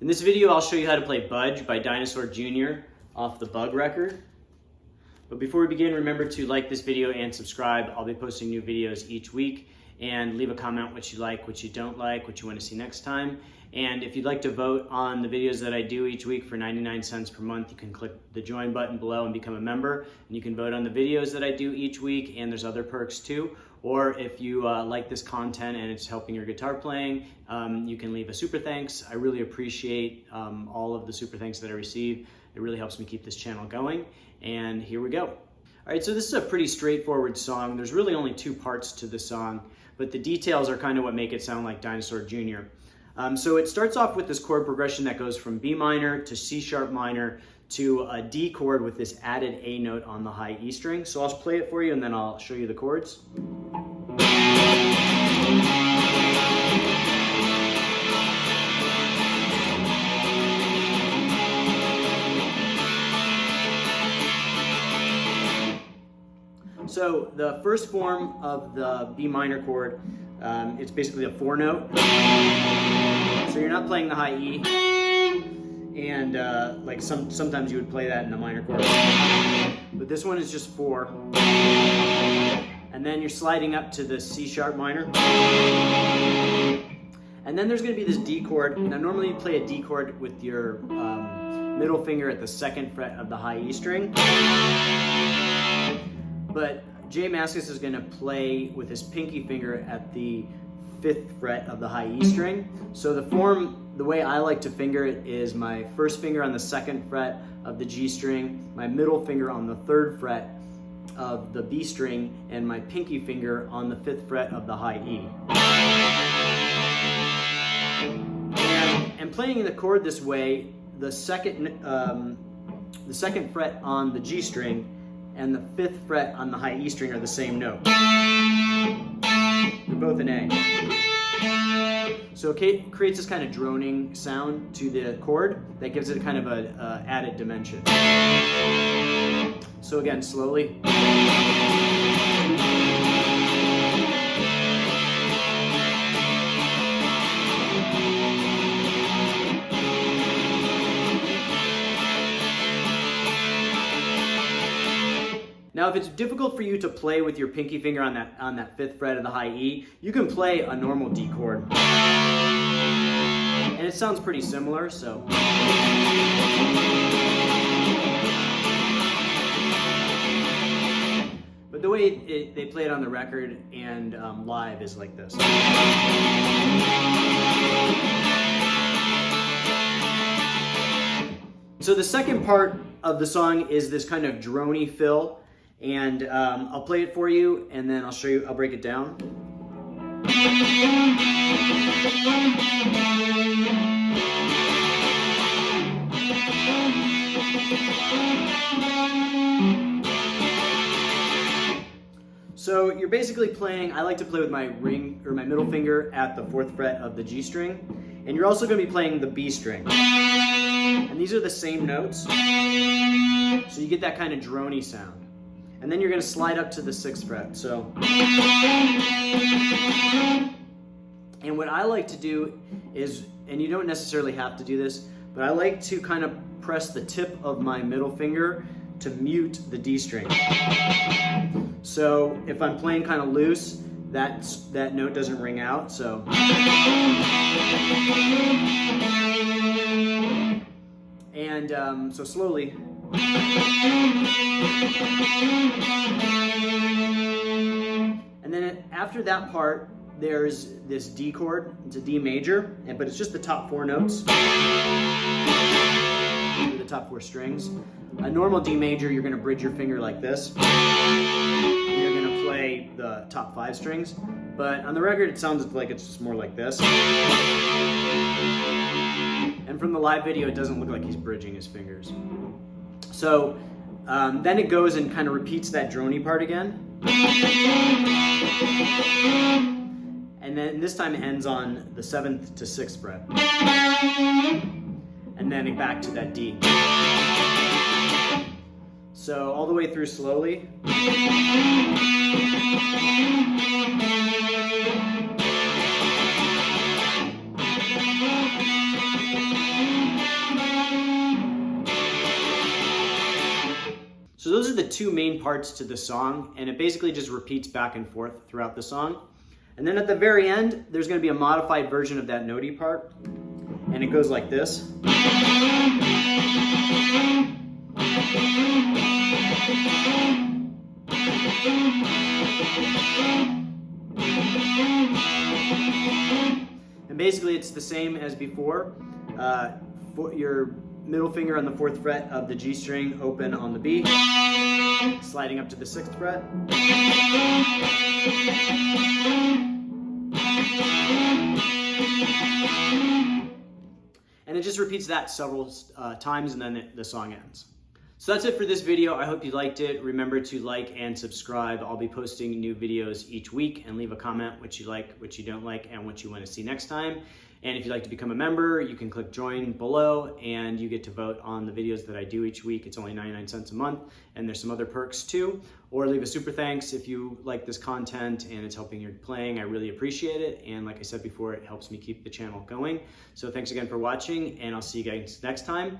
In this video, I'll show you how to play Budge by Dinosaur Jr off the Bug record. But before we begin, remember to like this video and subscribe. I'll be posting new videos each week, and leave a comment what you like, what you don't like, what you want to see next time. And if you'd like to vote on the videos that I do each week for 99 cents per month, you can click the join button below and become a member. And you can vote on the videos that I do each week, and there's other perks too. Or if you like this content and it's helping your guitar playing, you can leave a super thanks. I really appreciate all of the super thanks that I receive. It really helps me keep this channel going. And here we go. All right, so this is a pretty straightforward song. There's really only two parts to the song, but the details are kind of what make it sound like Dinosaur Jr. So it starts off with this chord progression that goes from B minor to C sharp minor to a D chord with this added A note on the high E string. So I'll play it for you and then I'll show you the chords. So the first form of the B minor chord, it's basically a 4 note. So you're not playing the high E, and like sometimes you would play that in a minor chord. But this one is just 4. And then you're sliding up to the C sharp minor. And then there's going to be this D chord. Now normally you play a D chord with your middle finger at the 2nd fret of the high E string. But J Mascis is going to play with his pinky finger at the 5th fret of the high E string. So the way I like to finger it is my first finger on the 2nd fret of the G string, my middle finger on the 3rd fret of the B string, and my pinky finger on the 5th fret of the high E. And playing the chord this way, the 2nd fret on the G string and the 5th fret on the high E string are the same note. They're both an A. So it creates this kind of droning sound to the chord that gives it kind of an added dimension. So again, slowly. Now, if it's difficult for you to play with your pinky finger on that 5th fret of the high E, you can play a normal D chord. And it sounds pretty similar, so. But the way they play it on the record and live is like this. So the second part of the song is this kind of drony fill. And I'll play it for you, and then I'll show you, I'll break it down. So you're basically playing, I like to play with my ring, or my middle finger at the 4th fret of the G string, and you're also going to be playing the B string. And these are the same notes, so you get that kind of drony sound. And then you're going to slide up to the 6th fret. So, and what I like to do is, and you don't necessarily have to do this, but I like to kind of press the tip of my middle finger to mute the D string. So if I'm playing kind of loose, that note doesn't ring out. So, and so slowly. And then after that part, there's this D chord. It's a D major, but it's just the top 4 notes. The top 4 strings. A normal D major, you're going to bridge your finger like this. And you're going to play the top 5 strings. But on the record, it sounds like it's just more like this. And from the live video, it doesn't look like he's bridging his fingers. So then it goes and kind of repeats that drony part again. And then this time it ends on the 7th to 6th fret. And then back to that D. So all the way through slowly. those are the two main parts to the song, and it basically just repeats back and forth throughout the song. And then at the very end, there's going to be a modified version of that notey part, and it goes like this. And basically it's the same as before. Your middle finger on the 4th fret of the G string, open on the B, sliding up to the 6th fret. And it just repeats that several times, and then the song ends. So that's it for this video. I hope you liked it. Remember to like and subscribe. I'll be posting new videos each week, and leave a comment what you like, what you don't like, and what you want to see next time. And if you'd like to become a member, you can click join below, and you get to vote on the videos that I do each week. It's only 99 cents a month, and there's some other perks too. Or leave a super thanks if you like this content and it's helping your playing. I really appreciate it. And like I said before, it helps me keep the channel going. So thanks again for watching, and I'll see you guys next time.